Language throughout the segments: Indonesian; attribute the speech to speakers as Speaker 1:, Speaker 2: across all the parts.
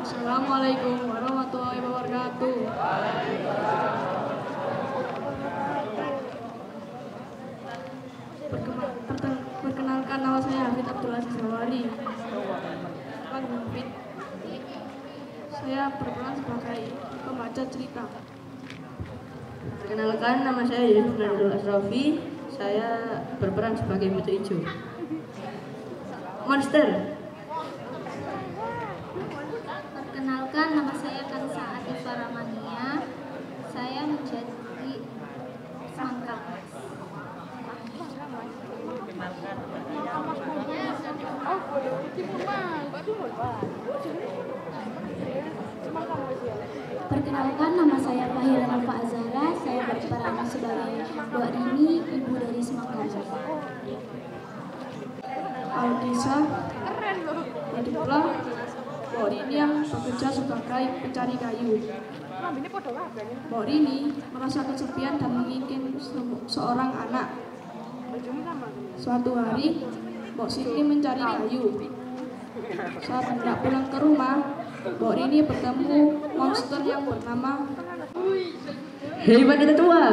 Speaker 1: Assalamualaikum warahmatullahi wabarakatuh. Perkenalkan, nama saya Hafid Abdul Aziz Zawali. Saya berperan sebagai pembaca cerita.
Speaker 2: Perkenalkan, nama saya Yusuf Nadul Asrafi. Saya berperan sebagai Putri Ijo. Monster.
Speaker 3: Perkenalkan, nama saya Kansa Atifah Ramania. Saya menjadi semangka.
Speaker 4: Perkenalkan, nama saya Fahira Nalfa Azhara. Saya berperan sebagai Mbak Rini, ibu dari semangka.
Speaker 1: Aldisa, jadi pula Mbak Rini yang bekerja sebagai pencari kayu. Mbak Rini merasa kesepian dan menginginkan seorang anak. Suatu hari, Mbak Siti mencari kayu. Saat hendak pulang ke rumah, Mbak Rini bertemu monster yang bernama
Speaker 2: Hei wanita tua,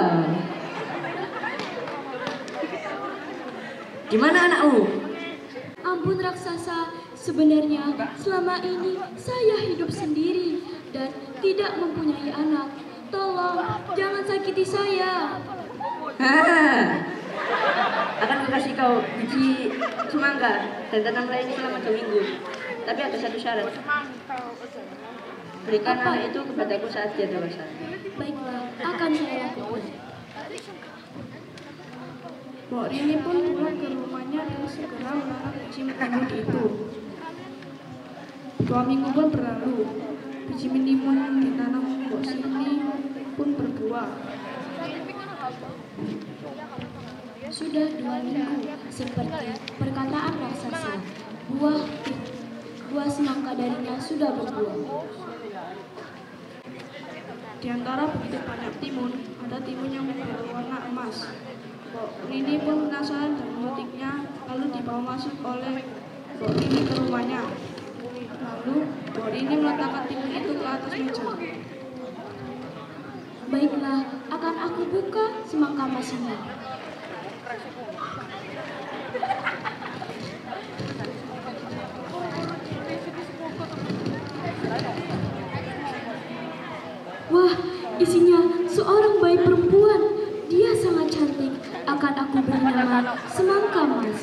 Speaker 2: gimana anakmu?
Speaker 4: Ampun raksasa, sebenarnya selama ini saya hidup sendiri dan tidak mempunyai anak. Tolong, jangan sakiti saya.
Speaker 2: Akan kasih kau biji semangka dan tanam lainnya selama 2 minggu. Tapi ada satu syarat. Berikan anak itu kepadaku saat dia dewasa.
Speaker 4: Baiklah, akan saya lakukan.
Speaker 1: Mbak Rini pun pulang ke rumahnya dan segera menanam biji mentimun itu. 2 minggu pun berlalu. Biji mentimun yang ditanam Mbak Siti pun berbuah.
Speaker 4: Sudah 2 minggu, seperti perkataan raksasa, buah semangka darinya sudah berbuah.
Speaker 1: Di antara begitu banyak timun, ada timun yang berwarna emas. Mbak Rini pun penasaran dan memetiknya, lalu dibawa masuk oleh Mbak Rini ke rumahnya. Lalu Mbak Rini meletakkan timun itu ke atas meja.
Speaker 4: Baiklah, akan aku buka semangka emas ini. Wah, isinya seorang bayi perempuan. Dia sangat cantik. Akan aku beri nama semangka emas.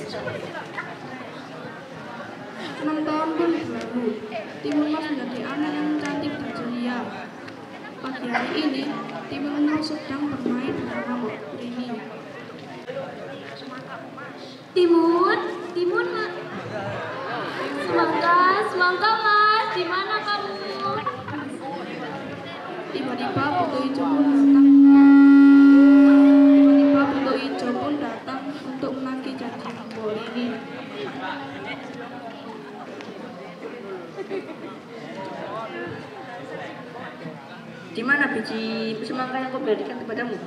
Speaker 1: 6 tahun pun berlalu. Timun emas menjadi anak yang cantik dan ceria. Pagi hari ini, timun emas sedang bermain bersama Mbak Rini.
Speaker 4: Timun, Mas. Semangka Mas, di mana kamu?
Speaker 1: Tiba-tiba Buto Ijo pun datang untuk menagih janji Mbak Rini.
Speaker 2: Di mana biji semangka yang kau berikan kepadamu?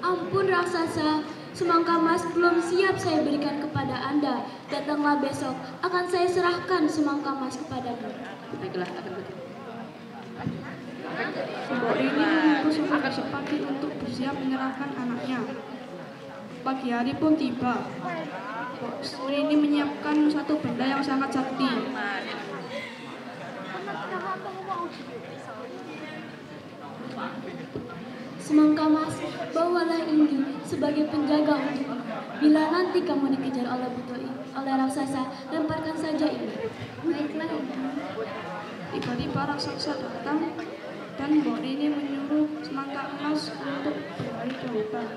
Speaker 4: Ampun raksasa, semangka emas belum siap saya berikan kepada Anda. Datanglah besok, akan saya serahkan semangka emas kepadamu.
Speaker 2: Baiklah, akan begitu.
Speaker 1: Mbak Rini menunggu sampai pagi untuk bersiap menyerahkan anaknya. Pagi hari pun tiba. Mbak Rini menyiapkan satu benda yang sangat sakti.
Speaker 4: Semangka emas, bawalah ini sebagai penjaga untukmu. Bila nanti kamu dikejar oleh raksasa, lemparkan saja ini.
Speaker 3: Baiklah,
Speaker 1: Tiba-tiba raksasa datang dan Mbak Rini menyuruh semangka emas untuk berlari ke hutan.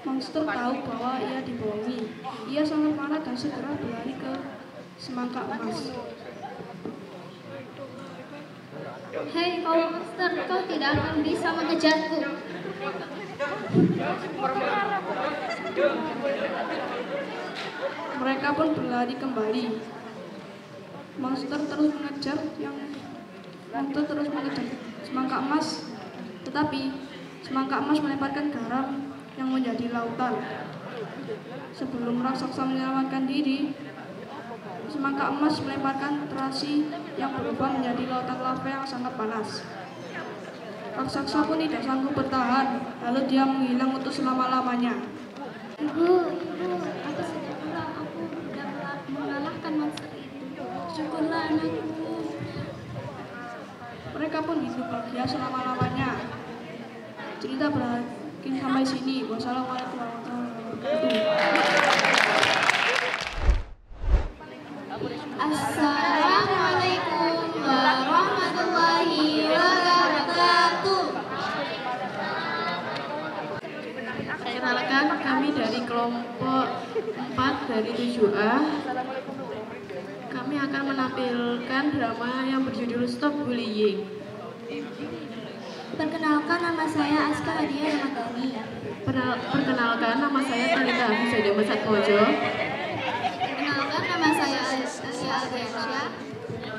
Speaker 1: Monster tahu bahwa ia dibohongi. Ia sangat marah dan segera berlari ke semangka emas.
Speaker 3: hei kau monster, kau tidak akan bisa mengejarku.
Speaker 1: Mereka pun berlari kembali. Monster terus mengejar semangka emas, tetapi semangka emas melemparkan garam yang menjadi lautan. Sebelum raksasa menyelamatkan diri, semangka emas melemparkan terasi yang berubah menjadi lautan lava yang sangat panas. Raksasa pun tidak sanggup bertahan, lalu dia menghilang untuk selama-lamanya.
Speaker 3: Ibu, aku sudah pulang. Aku sudah mengalahkan monster itu. Syukurlah anakku.
Speaker 1: Mereka pun hidup bahagia selama-lamanya. Cerita berakhir sampai sini. Wassalamualaikum warahmatullahi wabarakatuh.
Speaker 3: Assalamualaikum warahmatullahi wabarakatuh.
Speaker 5: Perkenalkan, kami dari kelompok 4 dari 7A. Kami akan menampilkan drama yang berjudul Stop Bullying.
Speaker 3: Perkenalkan, nama saya Aska Adia Ramadhani.
Speaker 5: Perkenalkan, nama saya Talita Hafizah Masatmojo.
Speaker 3: Perkenalkan, nama saya Asia Aldiansyah.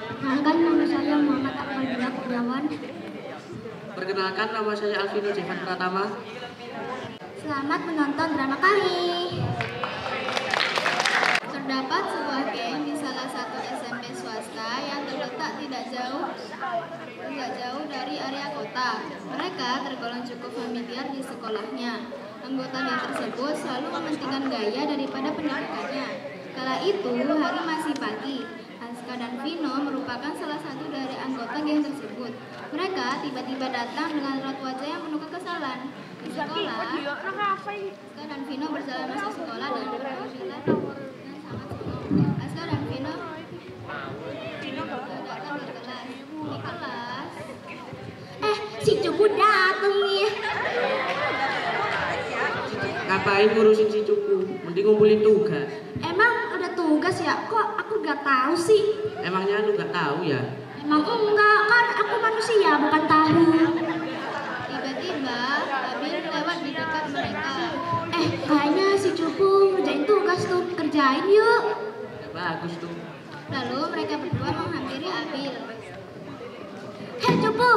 Speaker 4: Perkenalkan, nama saya Muhammad Akmal Kurniawan.
Speaker 6: Perkenalkan, nama saya Alvino Jevan Pratama.
Speaker 3: Selamat menonton drama kami. Terdapat sebuah geng di salah satu SMP swasta yang terletak tidak jauh dari area kota. Mereka tergolong cukup familiar di sekolahnya. Anggota geng tersebut selalu mementingkan gaya daripada pendidikannya. Kala itu hari masih pagi. Aska dan Vino merupakan salah satu dari anggota geng tersebut. Mereka tiba-tiba datang dengan raut wajah yang penuh kekesalan. Di sekolah, Aska dan Vino berjalan masuk sekolah dengan penampilan yang sangat sengong. Aska dan Vino datang ke kelas. Di kelas,
Speaker 4: Si Cupu dateng nih.
Speaker 6: Ngapain ngurusin si cupu? Mending ngumpulin tugas.
Speaker 4: Emang ada tugas ya? Kok aku gak tahu sih?
Speaker 6: Emangnya lu gak tahu ya?
Speaker 4: Emang enggak, kan aku manusia bukan tahu.
Speaker 3: tiba-tiba Abil lewat di dekat mereka.
Speaker 4: Kayaknya si Cupu ngerjain tugas tuh. Kerjain yuk.
Speaker 6: Ya, bagus tuh.
Speaker 3: Lalu mereka berdua menghampiri Abil.
Speaker 4: Hei Cupu,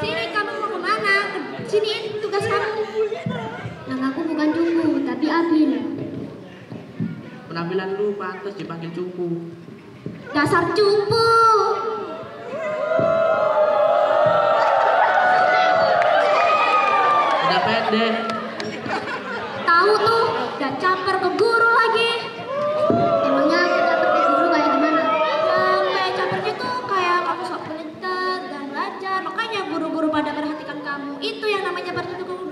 Speaker 4: sini kamu mau kemana? Sini tugas kamu.
Speaker 3: Nama aku bukan Cupu, tapi Abil.
Speaker 6: Penampilan lu pantas dipanggil cupu.
Speaker 4: Dasar Cupu.
Speaker 6: Udah pendek.
Speaker 4: Tahu tuh, dan caper ke guru lagi.
Speaker 3: Emangnya aku dapat ke guru kayak gimana?
Speaker 4: Kayak capernya tuh kayak kamu sok pintar dan belajar. Makanya guru-guru pada perhatikan kamu. Itu yang namanya bertutur guru.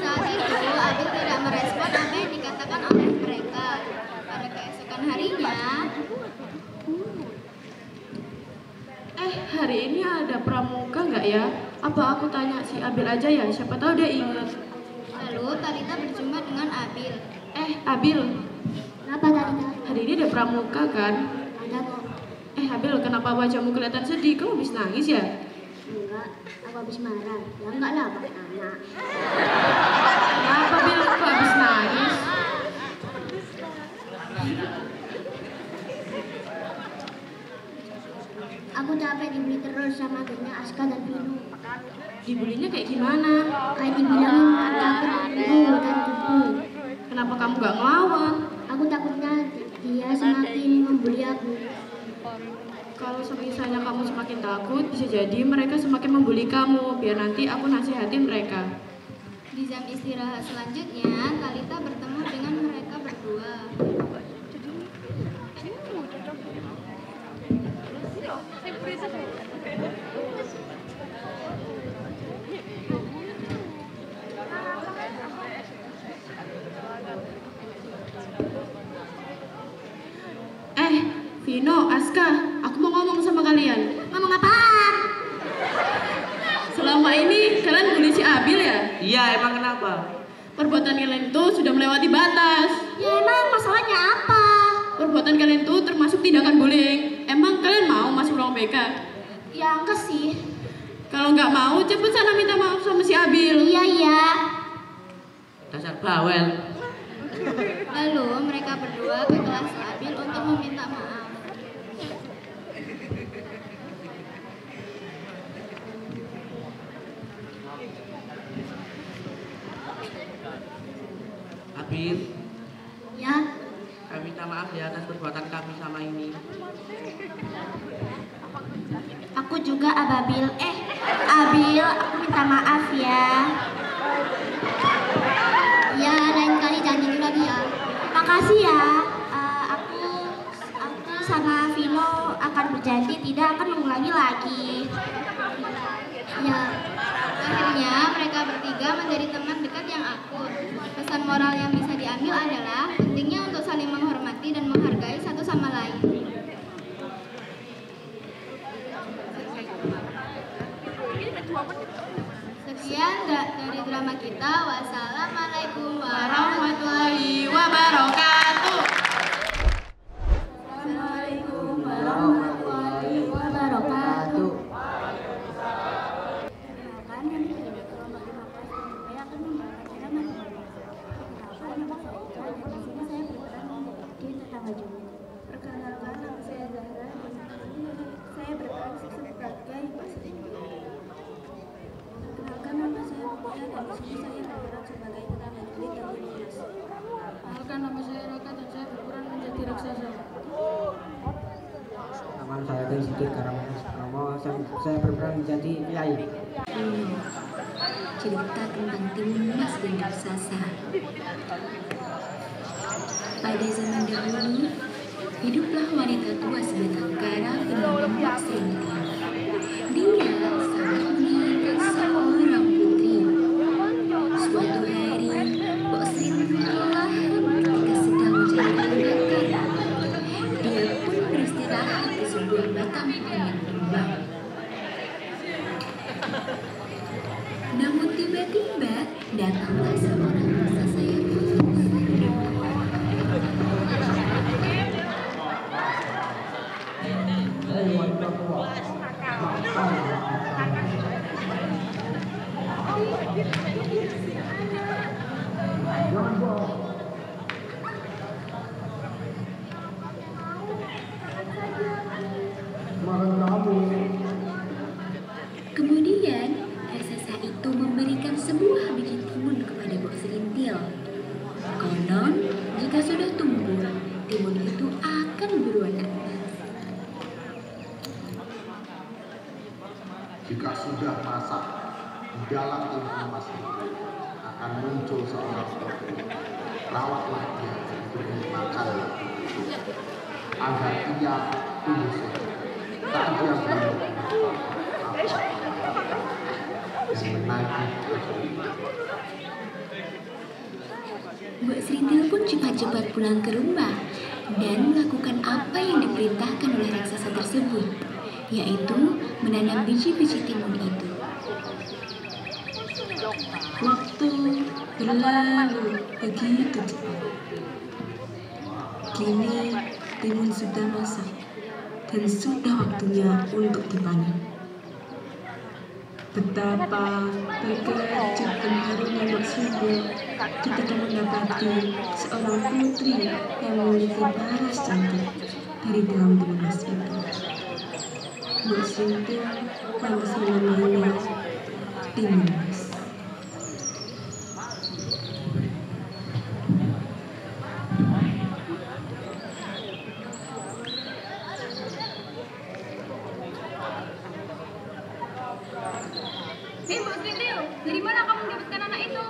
Speaker 3: Saat itu Abil tidak merespon apa yang dikatakan oleh mereka. Pada keesokan harinya,
Speaker 5: Hari ini ada pramuka nggak ya? Apa aku tanya si Abil aja ya? Siapa tahu dia ingat.
Speaker 3: lalu Talita berjumpa dengan Abil.
Speaker 5: Abil,
Speaker 3: Kenapa Talita?
Speaker 5: hari ini ada pramuka kan?
Speaker 3: Ada kok.
Speaker 5: Abil, kenapa wajahmu kelihatan sedih? Kamu habis nangis ya?
Speaker 3: Enggak, aku habis marah. Ya enggak lah, pakai anak.
Speaker 5: Kenapa Bil? Kok habis nangis?
Speaker 3: Aku capek dibully terus sama gengnya Aska dan Vino.
Speaker 5: Dibulinya kayak gimana?
Speaker 3: Kayak dibilangin takut ibu dan cupu.
Speaker 5: Kenapa kamu gak ngelawan?
Speaker 3: Aku takutnya dia semakin membuli aku.
Speaker 5: Kalau misalnya kamu semakin takut, bisa jadi mereka semakin membuli kamu. Biar nanti aku nasihatin mereka.
Speaker 3: Di jam istirahat selanjutnya, Talita bertemu dengan mereka berdua.
Speaker 5: Vino, Aska, aku mau ngomong sama kalian.
Speaker 4: Ngomong apaan?
Speaker 5: Selama ini kalian bully si Abil ya?
Speaker 6: Iya, emang kenapa?
Speaker 5: Perbuatan kalian itu sudah melewati batas.
Speaker 4: Ya emang masalahnya apa?
Speaker 5: Perbuatan kalian itu termasuk tindakan bullying. Emang kalian mau masuk ruang BK?
Speaker 4: Ya enggak sih.
Speaker 5: Kalau nggak mau, cepet sana minta maaf sama si Abil.
Speaker 4: Iya.
Speaker 6: Dasar bawel.
Speaker 3: Lalu mereka berdua ke kelas Abil untuk meminta maaf.
Speaker 6: maaf ya atas perbuatan kami sama ini.
Speaker 3: Aku juga Abil, aku minta maaf ya. Ya, lain kali jangan gitu lagi ya. Makasih ya. Aku sama Vino akan berjanji tidak akan mengulangi lagi. Ya, akhirnya mereka bertiga menjadi teman dekat yang akur. Pesan moral yang bisa diambil adalah pentingnya untuk saling menghormati dan menghargai satu sama lain. Sekian dari drama kita. Wassalamualaikum warahmatullahi wabarakatuh. Assalamualaikum warahmatullahi wabarakatuh. Perkenalkan, nama saya Zahra dan saya berperan sebagai Pak Siti. Perkenalkan, nama saya Mutia dan di sini saya berperan sebagai tetangga Juli dan Yunus.
Speaker 5: Perkenalkan, nama saya Raka dan saya berperan menjadi raksasa.
Speaker 7: Nama saya Teh Sidik Karamanis Promo, saya berperan menjadi Kiai.
Speaker 8: Cerita tentang Timun Mas dan raksasa. Pada zaman dahulu, hiduplah wanita tua sebatang kara bernama Mbok Srintil. Dia sangat menginginkan seorang putri. Suatu hari, Mbok Srintil terlahir ketika sedang mencari angkatan. Dia pun beristirahat di sebuah batang pohon yang tumbang. Namun tiba-tiba datanglah seorang raksasa yang Kemudian, raksasa itu memberikan sebuah biji timun kepada Mbok Srintil. Konon, jika sudah tumbuh, timun itu akan berwarna emas.
Speaker 9: Jika sudah masak di dalam timun emas itu akan muncul seorang putri. Rawatlah dia dan beri makan agar ia tumbuh sehat. Tak dia beri yang menagih.
Speaker 8: Mbok Srintil pun cepat-cepat pulang ke rumah dan melakukan apa yang diperintahkan oleh raksasa tersebut, yaitu menanam biji-biji timun itu.
Speaker 4: Waktu berlalu begitu cepat. Kini timun sudah masak dan sudah waktunya untuk dipanen. Betapa terkejut dan harunya Mbok Srintil ketika mendapati seorang putri yang memiliki paras cantik dari dalam timun emas itu. Mbok Srintil langsung menamainya timun emas.
Speaker 3: Hei Mbok Srintil, dari mana kamu mendapatkan anak itu?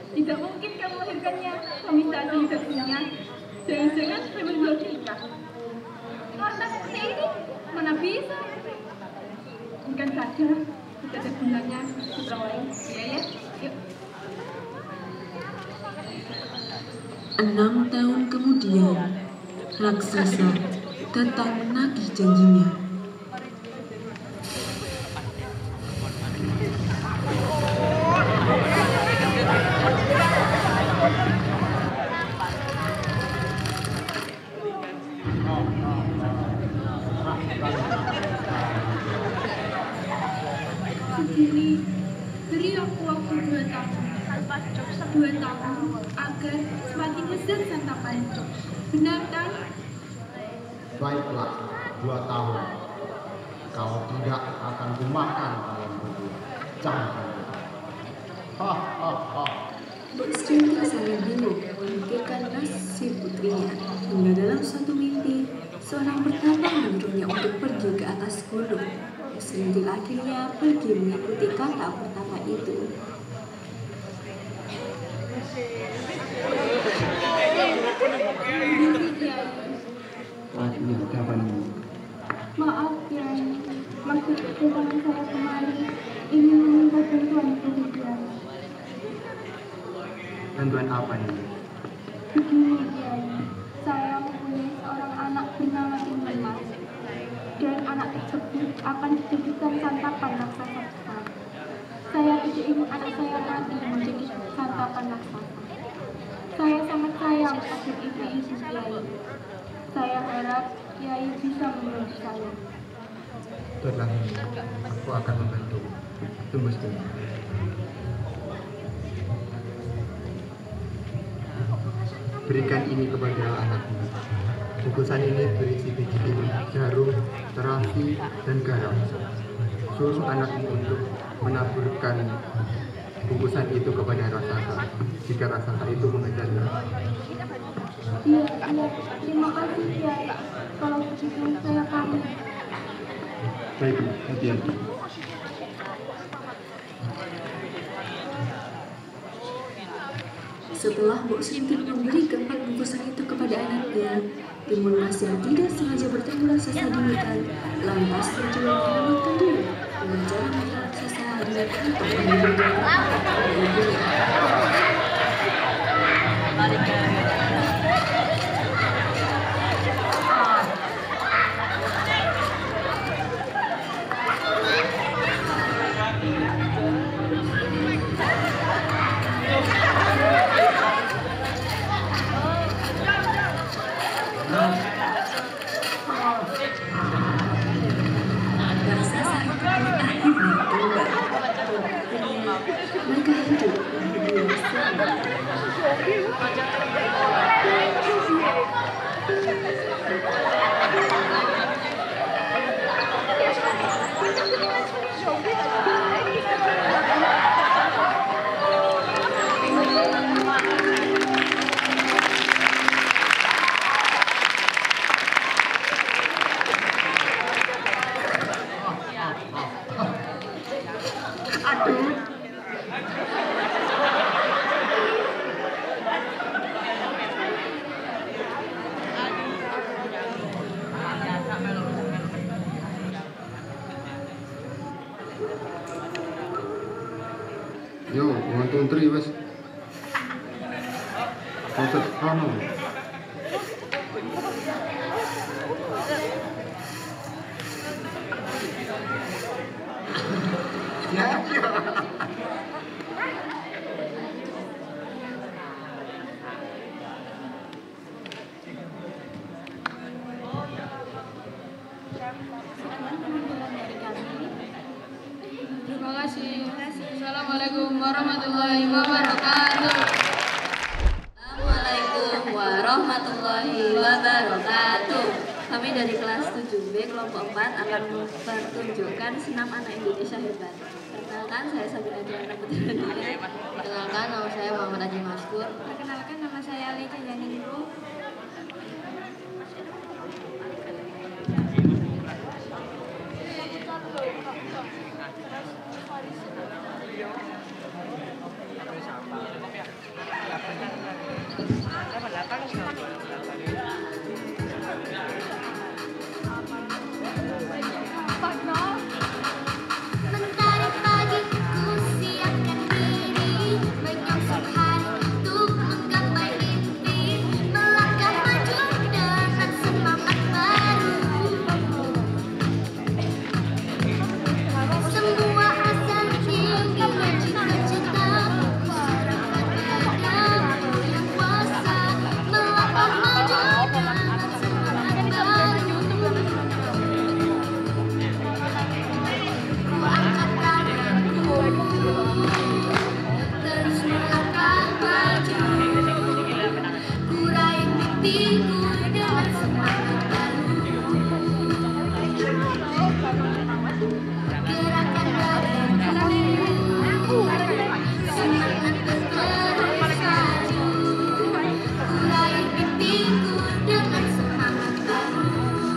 Speaker 3: Tidak mungkin kamu melahirkannya, kami saat ini tidak punya. Jangan-jangan saya menjual kita. Harta seperti ini, mana bisa? Bukan saja, tidak ada gunanya untuk orang lain. Iya ya, yuk.
Speaker 4: 6 tahun kemudian, raksasa datang menagih janjinya.
Speaker 1: Sendiri, beri aku waktu 2 tahun. 2 tahun agar semakin lezat santapan. Benar kan?
Speaker 9: Baiklah, 2 tahun. Kalau tidak akan kumakan kalian berdua. Jangan.
Speaker 4: Mbok Srintil sangat bingung memikirkan nasib putrinya hingga dalam
Speaker 8: Seorang pertapa menyuruhnya untuk pergi ke atas gunung. Selintil akhirnya pergi mengikuti kata pertapa itu.
Speaker 1: Maaf Kiai, maksud kedatangan saya kemari ingin meminta bantuan dari Kiai.
Speaker 9: Bantuan apa ini?
Speaker 1: Begini Kiai, saya mempunyai seorang anak bernama Mas, dan anak tersebut akan dijadikan santapan raksasa besar. Saya tidak ingin anak saya mati menjadi santapan raksasa. Saya sangat sayang pada ibu-ibu Kiai. Saya harap Kiai bisa membantu saya.
Speaker 9: Setelah ini, aku akan membantu. Tunggu sebentar. Berikan ini kepada anakmu. Bungkusan ini berisi biji jarum, terasi, dan garam. Suruh anakmu untuk menaburkan bungkusan itu kepada raksasa. Jika raksasa itu mengejarnya.
Speaker 1: Iya, terima kasih Kiai. Kalau begitu saya pamit.
Speaker 9: Baik, hati-hati.
Speaker 8: Setelah Mbok Sintin memberikan bungkusan itu kepada anaknya, Timun Mas yang tidak sengaja bertemu raksasa di hutan, lantas mencoba menyelamatkan diri dengan cara menghina raksasa dengan kantong yang mereka hidup berdua
Speaker 9: Yo, 1, 2, 3 wes. Proses krono. Ya.
Speaker 1: Terima kasih. Assalamualaikum warahmatullahi wabarakatuh.
Speaker 2: Assalamualaikum warahmatullahi wabarakatuh. Kami dari kelas 7B kelompok 4 akan mempertunjukkan senam anak Indonesia hebat. Perkenalkan, saya Sabina Diana Putri. Perkenalkan, nama saya Muhammad Haji Maskur.
Speaker 3: Perkenalkan, nama saya Ali Cijaningru.
Speaker 10: Mentari pagiku siapkan diri, menyongsong hari untuk menggapai mimpi, melangkah maju dengan semangat baru. Semua asa tinggi dan cita-cita serahkan padamu yang kuasa, melangkah maju dengan semangat baru. Ku angkat tanganku, terus melangkah maju. Ku raih mimpiku dengan semangat baru. Gerakan dadaku, semangat berterus maju. Ku raih mimpiku dengan semangat baru.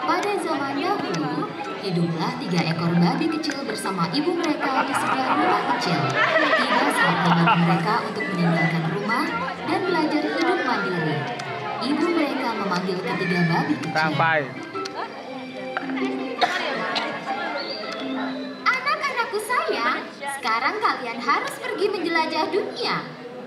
Speaker 8: Pada zaman dahulu, hiduplah 3 ekor babi kecil bersama ibu mereka di sebuah rumah kecil. Tiba saatnya bagi mereka untuk meninggalkan rumah dan belajar hidup mandiri. Ibu mereka memanggil memanggil ketiga babi kecil. Anak-anakku sayang, sekarang kalian harus pergi menjelajah dunia.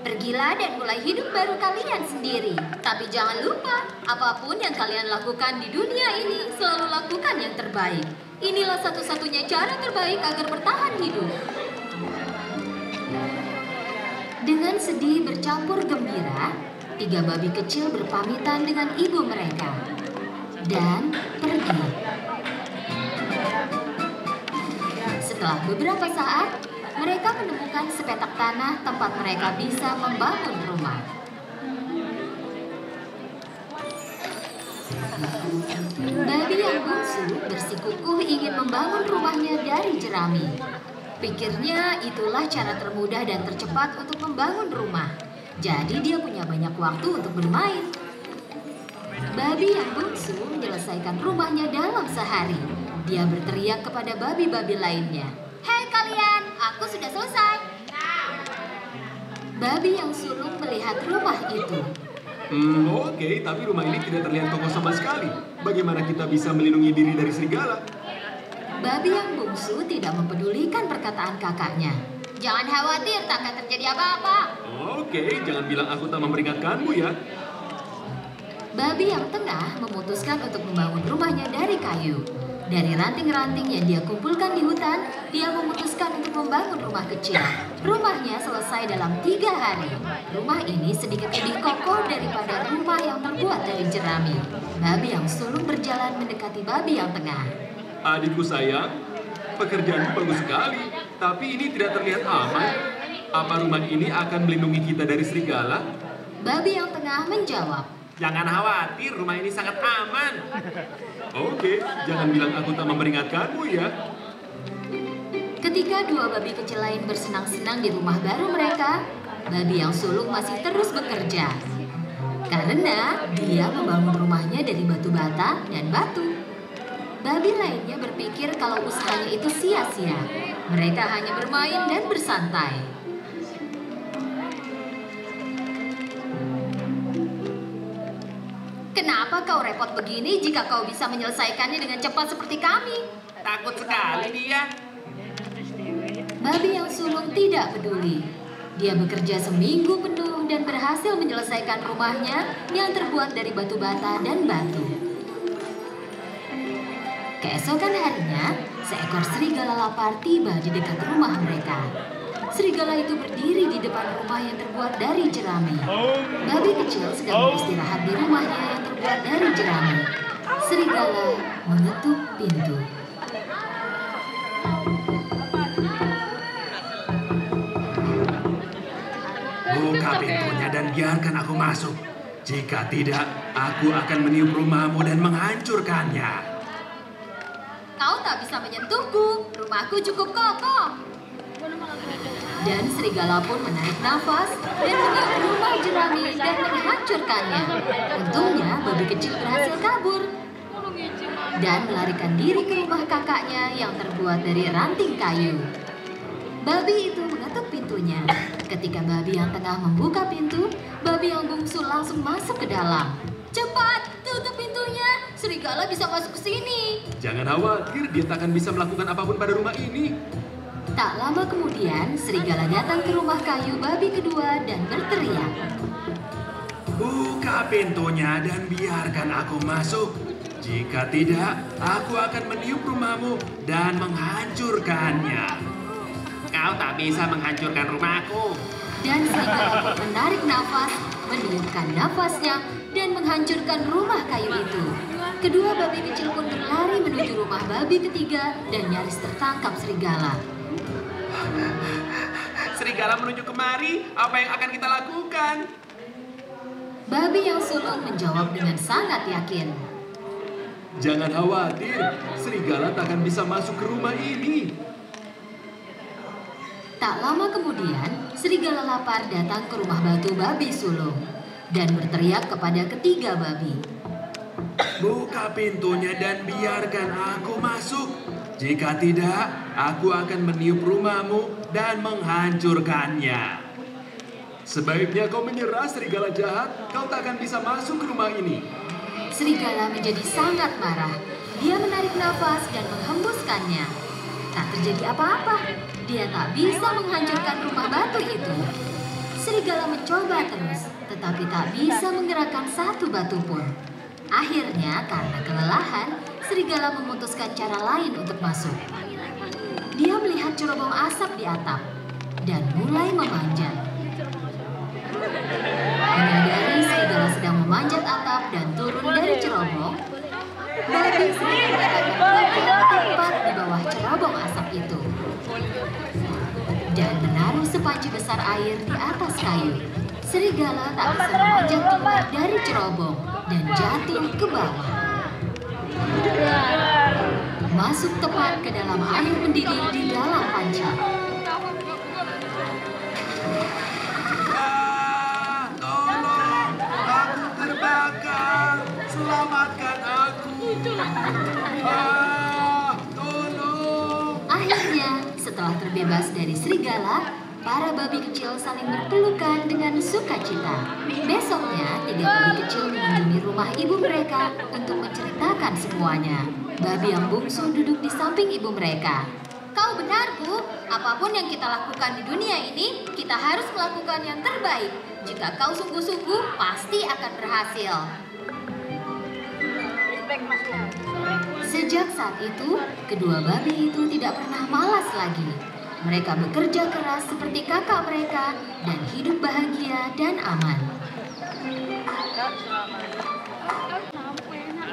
Speaker 8: Pergilah dan mulai hidup baru kalian sendiri. Tapi jangan lupa, apapun yang kalian lakukan di dunia ini, selalu lakukan yang terbaik. Inilah satu-satunya cara terbaik agar bertahan hidup. Dengan sedih bercampur gembira, tiga babi kecil berpamitan dengan ibu mereka dan pergi. Setelah beberapa saat, mereka menemukan sepetak tanah tempat mereka bisa membangun rumah. Babi yang bungsu bersikukuh ingin membangun rumahnya dari jerami. Pikirnya itulah cara termudah dan tercepat untuk membangun rumah. Jadi dia punya banyak waktu untuk bermain. Babi yang bungsu menyelesaikan rumahnya dalam sehari. Dia berteriak kepada babi-babi lainnya, "Hei kalian, aku sudah selesai." Babi yang sulung melihat rumah itu.
Speaker 11: Oke, tapi rumah ini tidak terlihat kokoh sama sekali. Bagaimana kita bisa melindungi diri dari serigala?
Speaker 8: Babi yang bungsu tidak mempedulikan perkataan kakaknya. "Jangan khawatir, tak akan terjadi apa-apa."
Speaker 11: Oke, jangan bilang aku tak memperingatkanmu ya.
Speaker 8: Babi yang tengah memutuskan untuk membangun rumahnya dari kayu. Dari ranting-ranting yang dia kumpulkan di hutan, dia memutuskan untuk membangun rumah kecil. Rumahnya selesai dalam 3 hari. Rumah ini sedikit lebih kokoh daripada rumah yang terbuat dari jerami. Babi yang sulung berjalan mendekati babi yang tengah.
Speaker 11: Adikku sayang, pekerjaanmu bagus sekali, tapi ini tidak terlihat aman. Apa rumah ini akan melindungi kita dari serigala?
Speaker 8: Babi yang tengah menjawab,
Speaker 11: "Jangan khawatir, rumah ini sangat aman." Oke, jangan bilang aku tak memperingatkanmu ya.
Speaker 8: Ketika 2 babi kecil lain bersenang-senang di rumah baru mereka, babi yang sulung masih terus bekerja. Karena dia membangun rumahnya dari batu bata dan batu. Babi lainnya berpikir kalau usahanya itu sia-sia. Mereka hanya bermain dan bersantai. "Kenapa kau repot begini jika kau bisa menyelesaikannya dengan cepat seperti kami?"
Speaker 11: Takut sekali dia.
Speaker 8: Babi yang sulung tidak peduli. Dia bekerja seminggu penuh dan berhasil menyelesaikan rumahnya yang terbuat dari batu bata dan batu. Keesokan harinya, seekor serigala lapar tiba di dekat rumah mereka. Serigala itu berdiri di depan rumah yang terbuat dari jerami. Babi kecil sedang beristirahat di rumahnya yang terbuat dari jerami. Serigala mengetuk pintu.
Speaker 11: Buka pintunya dan biarkan aku masuk. Jika tidak, aku akan meniup rumahmu dan menghancurkannya.
Speaker 8: "Kau tak bisa menyentuhku, rumahku cukup kokoh." Dan serigala pun menarik nafas dan meniup rumah jerami dan menghancurkannya. Untungnya babi kecil berhasil kabur dan melarikan diri ke rumah kakaknya yang terbuat dari ranting kayu. Babi itu mengetuk pintunya. Ketika babi yang tengah membuka pintu, babi yang bungsu langsung masuk ke dalam. "Cepat, tutup pintunya, serigala bisa masuk ke sini."
Speaker 11: Jangan khawatir, dia tak akan bisa melakukan apapun pada rumah ini.
Speaker 8: Tak lama kemudian, serigala datang ke rumah kayu babi kedua dan berteriak,
Speaker 11: "Buka pintunya dan biarkan aku masuk. Jika tidak, aku akan meniup rumahmu dan menghancurkannya." "Kau tak bisa menghancurkan rumahku."
Speaker 8: Dan serigala pun menarik nafas, meniupkan nafasnya, dan menghancurkan rumah kayu itu. Kedua babi kecil pun berlari menuju rumah babi ketiga dan nyaris tertangkap serigala.
Speaker 11: "Serigala menuju kemari, apa yang akan kita lakukan?"
Speaker 8: Babi yang sulung menjawab dengan sangat yakin,
Speaker 11: "Jangan khawatir, serigala tak akan bisa masuk ke rumah ini."
Speaker 8: Tak lama kemudian, serigala lapar datang ke rumah batu babi sulung dan berteriak kepada ketiga babi,
Speaker 11: "Buka pintunya dan biarkan aku masuk. Jika tidak, aku akan meniup rumahmu dan menghancurkannya." "Sebaiknya kau menyerah, serigala jahat. Kau tak akan bisa masuk ke rumah ini."
Speaker 12: Serigala menjadi sangat marah. Dia menarik nafas dan menghembuskannya. Tak terjadi apa-apa. Dia tak bisa menghancurkan rumah batu itu. Serigala mencoba terus, tetapi tak bisa menggerakkan satu batu pun. Akhirnya, karena kelelahan, serigala memutuskan cara lain untuk masuk. Dia melihat cerobong asap di atap dan mulai memanjat. Menyadari serigala sedang memanjat atap dan turun dari cerobong, babi segera mendapatkan tepat di bawah cerobong asap itu dan menaruh sepanci besar air di atas kayu. Serigala tak bisa memanjat keluar dari cerobong dan jatuh ke bawah. Masuk tepat ke dalam air mendidih di dalam panci.
Speaker 11: Tolong, aku terbakar. Selamatkan aku. Tolong.
Speaker 12: Akhirnya, setelah terbebas dari serigala, para babi kecil saling berpelukan dengan sukacita. Besoknya, 3 babi kecil mengunjungi rumah ibu mereka untuk menceritakan semuanya. Babi yang bungsu duduk di samping ibu mereka.
Speaker 3: Kau benar, Bu. Apapun yang kita lakukan di dunia ini, kita harus melakukan yang terbaik. Jika kau sungguh-sungguh, pasti akan berhasil.
Speaker 12: Sejak saat itu, kedua babi itu tidak pernah malas lagi. Mereka bekerja keras seperti kakak mereka dan hidup bahagia dan aman.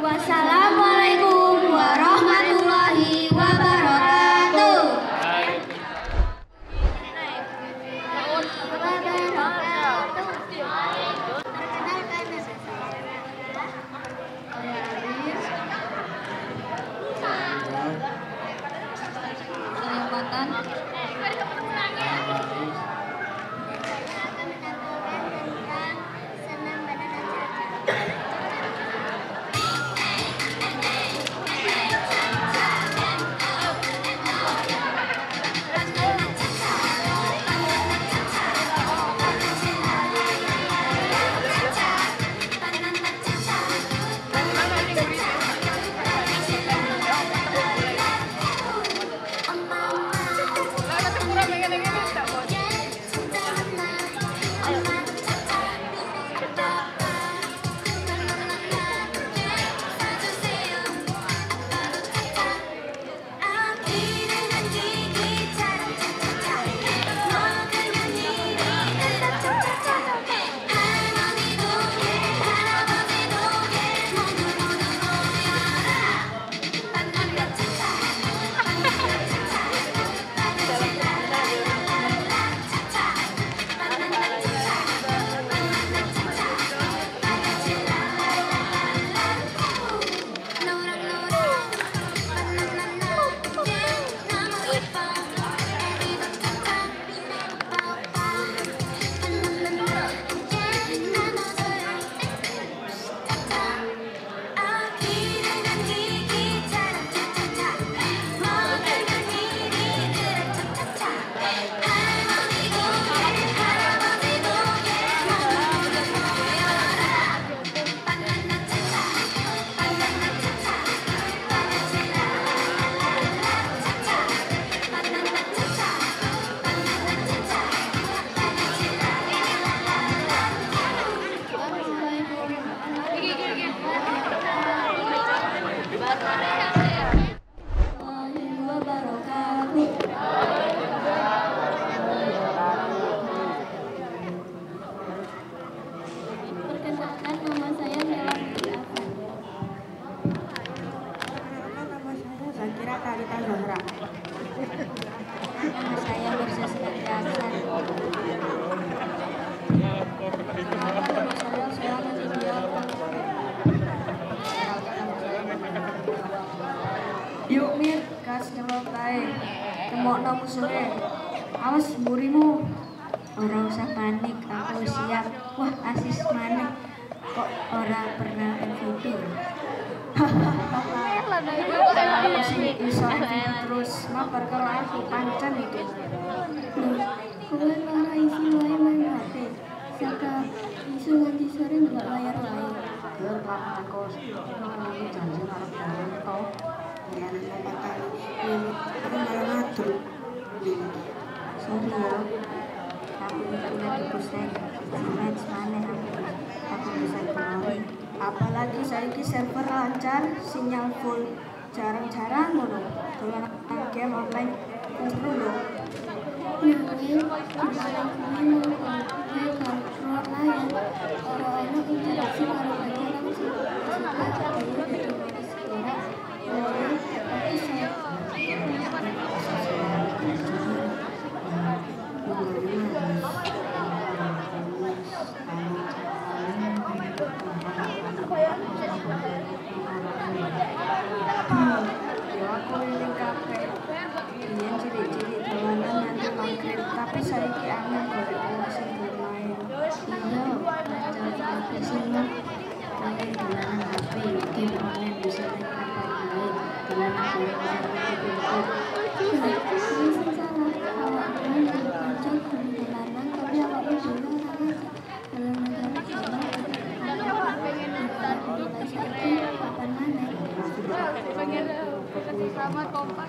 Speaker 10: Wassalamualaikum warahmatullahi wabarakatuh.
Speaker 1: Yuk Mir, kas nyelot ae. Temokno musuhe. Awas mburimu.
Speaker 13: Ora usah panik, aku siap. Wah, asis maneh. Kok ora pernah MVP?
Speaker 1: Iso terus mabar karo aku pancen itu.
Speaker 13: Kowe ora isi wae main HP. Saka iso nganti sore ndelok layar wae.
Speaker 1: Ger aku
Speaker 13: lancar, sinyal full. Jarang-jarang ngono. Dolanan game online kumpul lho. Tapi saiki angel golek wong sing bermain. Iya, lancar seneng. Main dolanan HP, game online bisa nek kapan wae. Dolanan golek pinter. Salah, awakmu yang pancet dolanan tapi awakmu dolanan. Kapan maneh? Selamat kompak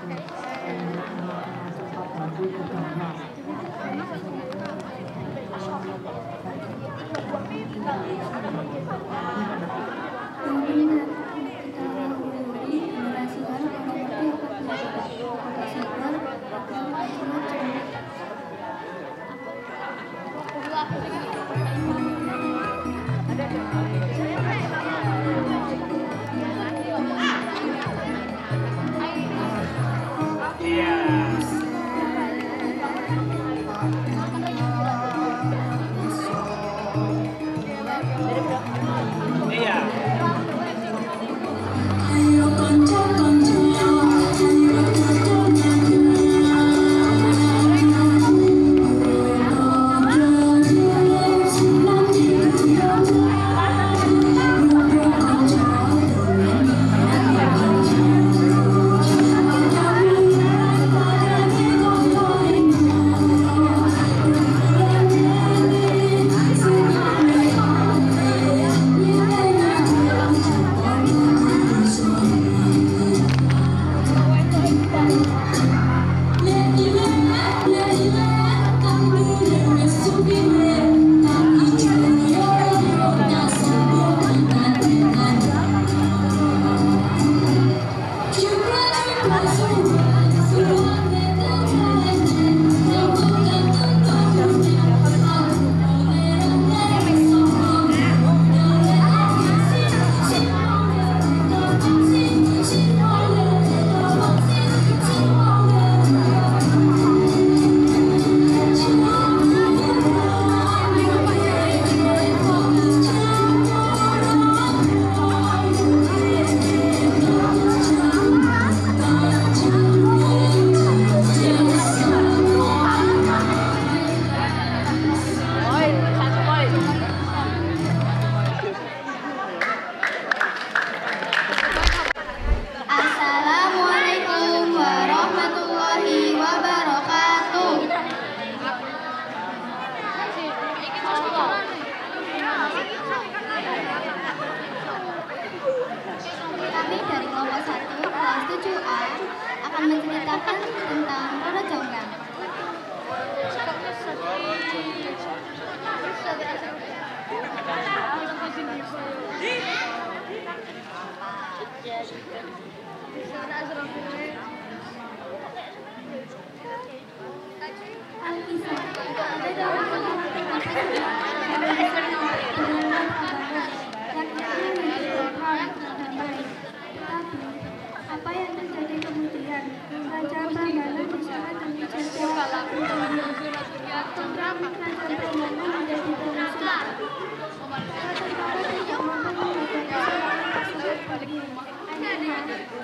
Speaker 13: apa yang terjadi kemudian? Raja Prambanan di sana menjadi perusaha.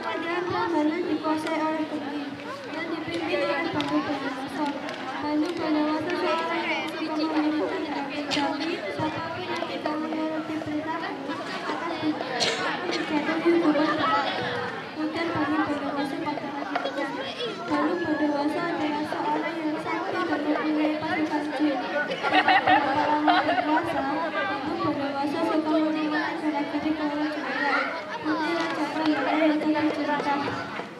Speaker 13: Kerajaan Prambanan dikuasai oleh Bumi dan dipimpin oleh Bangku Bondowoso. Lalu Bondowoso seorang yang suka memiliki dan menjadi siapapun yang tidak menuruti perintah akan dijatuhi hukuman berat. Kemudian Bangku Bondowoso pada akhirnya. Lalu Bondowoso adalah seorang yang sakti dan mempunyai pasukan jin. Beberapa lama berkuasa, Bangku Bondowoso suka menemukan gerak-gerik orang juga. Putri Raja Prambanan yang telah cerita.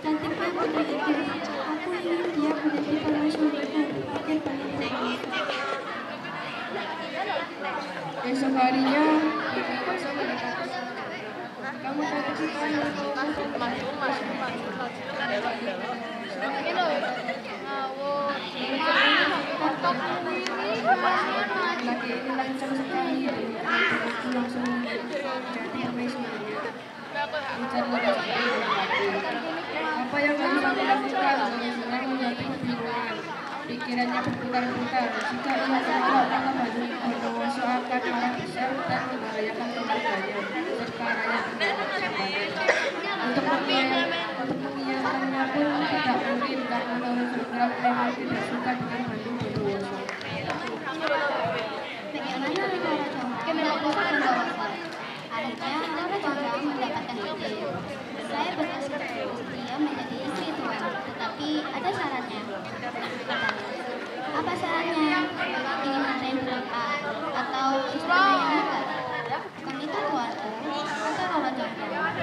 Speaker 13: Cantiknya putri itu. Aku ingin dia menjadi permaisuriku. Akhir Bondowoso.
Speaker 1: Esok harinya, Bondowoso mendekati. Kamu dari Laki ini lancang sekali aku langsung menjadi permaisurinya. Hujan lebat seperti batu. Apa yang harus aku lakukan? Sedang menjadi kebingungan. Pikirannya berputar-putar. Jika ia terlalu maka Bondowoso akan marah besar dan membahayakan keluarganya serta rakyat Untuk mengiyakannya pun tidak mungkin karena Roro Jonggrang memang tidak suka dengan Bandung Bondowoso.
Speaker 3: Bagaimana Roro Jonggrang melakukan Bondowoso? Akhirnya Roro Jonggrang mendapatkan ide. Saya bersedia menjadi istri tuan, tetapi ada syaratnya. Apa syaratnya? Ingin ada yang berdoa atau istrinya yang hebat? Bukan itu tuanku, kata Roro Jonggrang.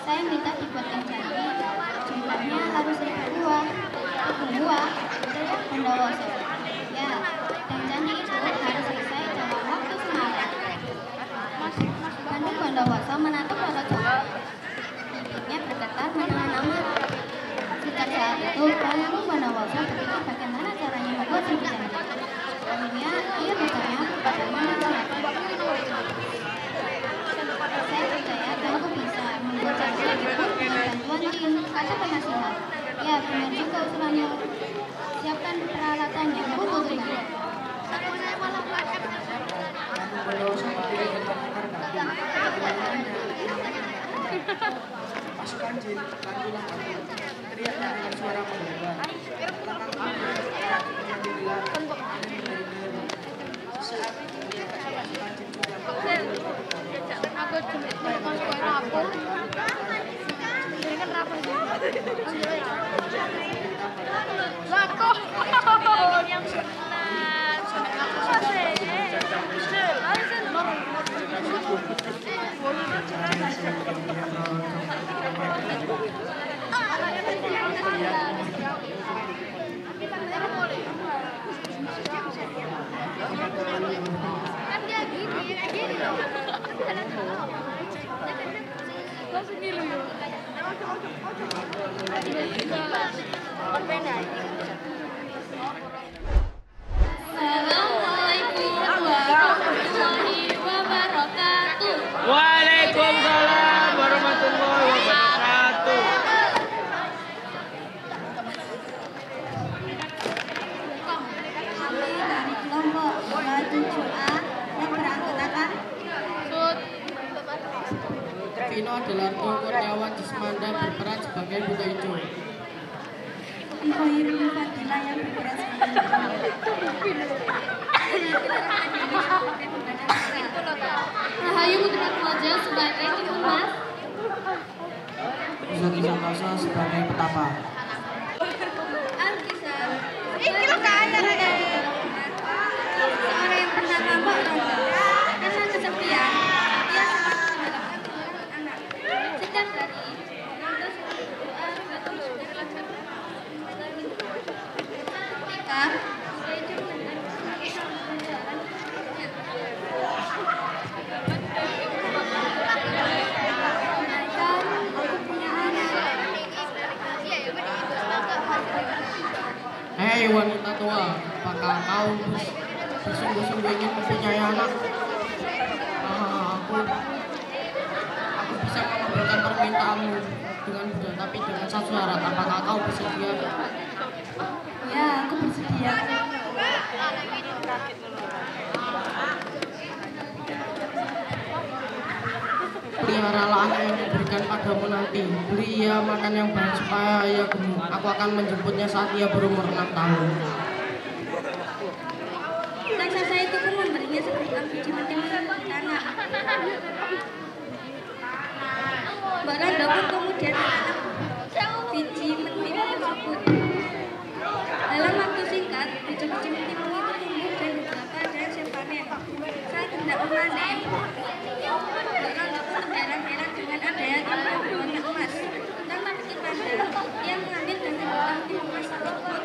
Speaker 3: Saya minta dibuatkan janji, jumlahnya harus 1.000 buah. 1.000 buah, teriak Bondowoso. Ya, dan janji itu harus selesai dalam waktu semalam. Bandung Bondowoso menatap Roro Jonggrang. Bibirnya bergetar menahan amarah. Sejak saat itu, Bandung Bondowoso berpikir bagaimana caranya membuat janji. Akhirnya, ia bertanya kepada Bandung Bondowoso. Saya percaya kamu bisa membuat janji dengan bantuan jin, kata penasihat. Ya, benar juga usulannya. Siapkan peralatannya, Bu Putri.
Speaker 6: Pasukan jin, bantulah aku. Teriaknya dengan suara menggelegar. Saat pasukan jin sudah
Speaker 10: Assalamualaikum warahmatullahi wabarakatuh.
Speaker 6: Waalaikumsalam warahmatullahi wabarakatuh.
Speaker 3: Kami dari kelompok 27A yang beranggotakan
Speaker 6: Vino Adelardo Kurniawan Cismanda berperan sebagai Buta Ijo.
Speaker 3: Ibu Fadila yang berperan
Speaker 10: Rahayu Putra Koja sebagai Timun Mas.
Speaker 7: Zaki Santosa sebagai petapa.
Speaker 3: Alkisah. Seorang yang pernah mabok karena kesepian. Dia sangat mengharapkan anak. Sejak tadi, terus berdoa ketika
Speaker 6: Hei wanita tua, apakah kau bersungguh-sungguh ingin mempunyai anak? Aku bisa mengabulkan permintaanmu dengan mudah, tapi dengan satu syarat. Apakah kau bersedia?
Speaker 3: ya, aku bersedia.
Speaker 6: Peliharalah anak yang diberikan padamu nanti. Beri ia makan yang baik supaya ia gemuk. Aku akan menjemputnya saat ia berumur 6 tahun.
Speaker 3: Raksasa itu pun memberinya sepotong biji mentimun di tanah. Barang pun kemudian menanam biji mentimun tersebut. Dalam waktu singkat, biji-biji mentimun itu tumbuh dan beberapa ada yang siap panen. Saat hendak memanen, Barang pun terheran-heran dengan adanya timun berwarna emas. Tanpa pikir panjang, ia mengambil dan memotong timun emas tersebut.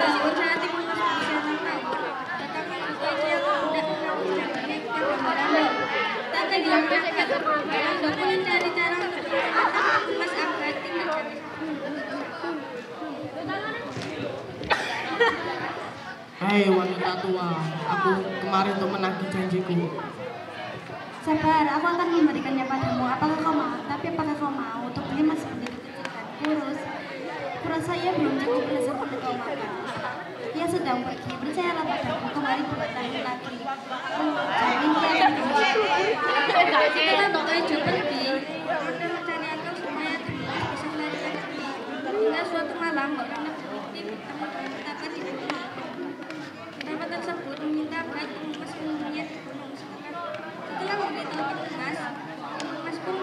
Speaker 13: Meskipun saya timun mas berusia 6 tahun, tetapi buku itu yang tidak menghapuskan diri kepada Marando. Tak kehilangan Marando pun mencari cara untuk menyelamatkan timun mas agar tidak jatuh.
Speaker 6: Hei wanita tua, aku kemarin untuk menagih janjiku.
Speaker 13: Sabar, aku akan memberikannya padamu. Apakah kau mau? Tapi apakah kau mau untuk beli mas begitu kecil dan kurus? Kurasa ia belum cukup besar untuk kau makan. Ia sedang pergi, percayalah padaku, kemari 2 tahun lagi. Jamin dia akan kembali. Setelah Mbak Tejo pergi, Ronda mencari akal supaya Timun bisa melarikan diri. Hingga suatu malam, Mbak Ronda bermimpi bertemu dengan petaka di gunung. Petaka tersebut meminta agar Timun Mas menemuinya di gunung. Setelah memberitahu Timun Mas pun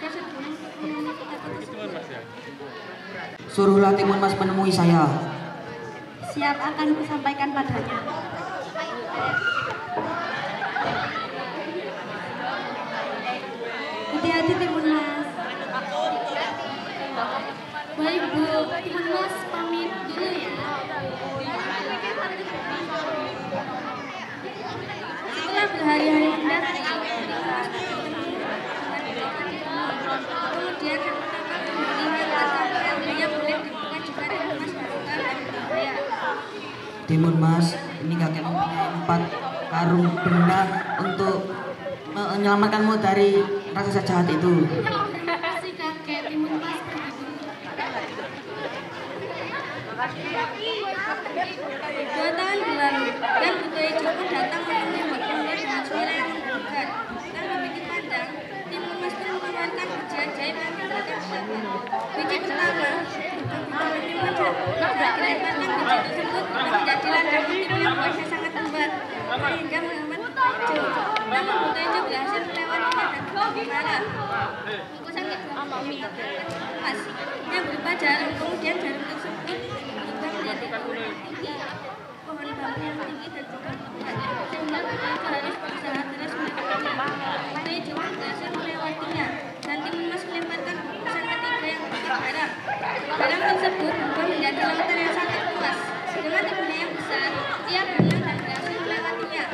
Speaker 13: terseduh untuk menemui petaka tersebut.
Speaker 14: Suruhlah Timun Mas menemui saya.
Speaker 13: Siap, akan kusampaikan padanya. Hati-hati Timun Mas.
Speaker 10: Baik Bu, Timun Mas pamit dulu ya.
Speaker 13: Setelah berhari-hari mendarat, Timun Mas bertemu kemudian sang petaka melihat sampai yang boleh dibuka jika Timun Mas berbuka dan berbahaya.
Speaker 14: Timun Mas, ini kakek mempunyai 4 karung benda untuk menyelamatkanmu dari raksasa jahat itu.
Speaker 10: Terima kasih kakek, Timun Mas pergi dulu.
Speaker 13: 2 tahun berlalu dan Buto Ijo pun datang menemui Mbak Ronda dengan suara yang menggugah. Dan memiliki pandang, Timun Mas pun mengeluarkan biji ajaib yang diberikan kepadanya. Biji pertama, vitamin Timun dilemparkan biji tersebut menjadi ladang timun yang buahnya sangat lebat sehingga menghambat Buto Ijo. Namun Buto Ijo berhasil melewatinya dan tetap marah. Bungkusan kedua meminta Timun Mas yang berupa jarum, kemudian jarum tersebut berubah menjadi pohon yang tinggi, pohon bambu yang tinggi dan juga lebat, sehingga Buto Ijo harus berusaha terus mendekatinya. Buto Ijo pun berhasil melewatinya dan Timun Mas melemparkan bungkusan ketiga yang berisi garam. Garam tersebut berubah menjadi lautan yang sangat luas. Dengan timunnya yang besar, ia berenang dan berhasil melewatinya.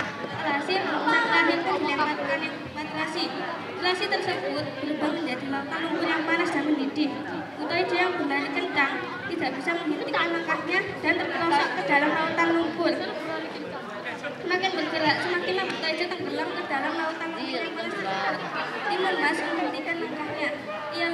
Speaker 13: Terhasil, bungkusan terakhir pun dilemparkan yang berupa terasi. Terasi tersebut berubah menjadi lautan lumpur yang panas dan mendidih. Buto Ijo yang berlari kencang tidak bisa menghentikan langkahnya dan terperosok ke dalam lautan lumpur. Semakin bergerak, semakinlah Buto Ijo tenggelam ke dalam lautan lumpur yang panas tersebut. Timun Mas menghentikan langkahnya. Ia